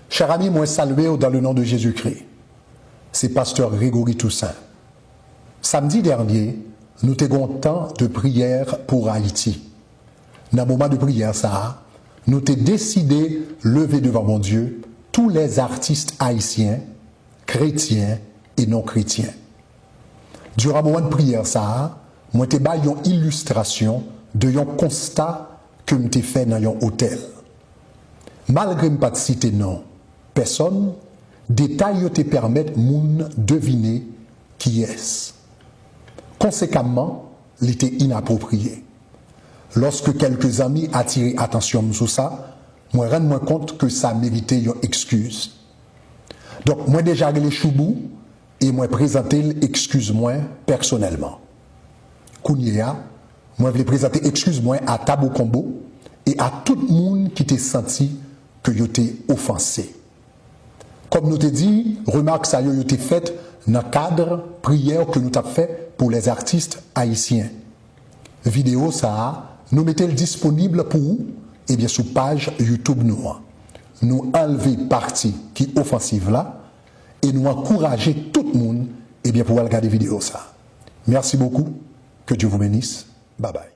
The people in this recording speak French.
Chers amis, moi salué dans le nom de Jésus-Christ. C'est pasteur Grégory Toussaint. Samedi dernier, nous avons un temps de prière pour Haïti. Dans le moment de prière, nous avons décidé de lever devant mon Dieu tous les artistes haïtiens, chrétiens et non chrétiens. Durant le moment de prière, moi j'ai fait une illustration de un constat que j'ai fait dans un hôtel. Malgré ne pas citer non, personne, détails te permettent de deviner qui est-ce. Conséquemment, il était inapproprié. Lorsque quelques amis attirent attention sur ça, moi je me rends compte que ça méritait une excuse. Donc, moi déjà les choubou et moi présenter l'excuse-moi personnellement. Kounia, moi je vais présenter excuse-moi à Tabo Combo et à tout le monde qui t'a senti que yo t'ai offensé. Comme nous t'ai dit, remarque ça yo t'ai faite dans le cadre prière que nous t'avons fait pour les artistes haïtiens. Vidéo ça, nous mettons disponible pour vous, et bien sur page YouTube nous. Nous enlever partie qui est offensive là et nous encourager tout le monde et bien pour regarder vidéo ça. Merci beaucoup, que Dieu vous bénisse. Bye bye.